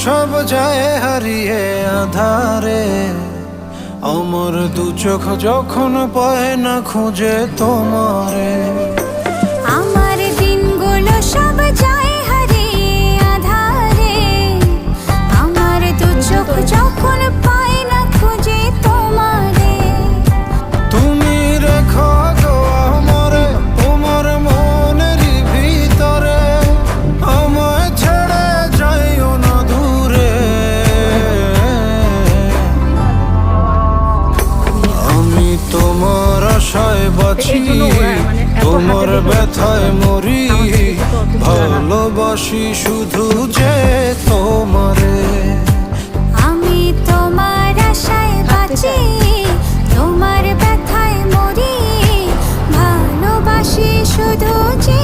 সব যায় হারিয়ে আধারে, আমার দু চোখ যখন পায় না খুঁজে তোমারে। আমার দিনগুলো সব যায় হারিয়ে আধারে, আমার দু চোখ যখন পায় না খুঁজে তোমারে। তুমি রেখো গো আমারে তোমার মনেরই ভিতরে, আমায় ছেড়ে যাইও না দূরে। আমি তোমার আশায় বাঁচি, তোমার ব্যথায় মরি, ভালোবাসি শুধু যে তোমারে। আমি তোমার আশায় বাঁচি, তোমার ব্যথায় মরি, ভালোবাসি শুধু যে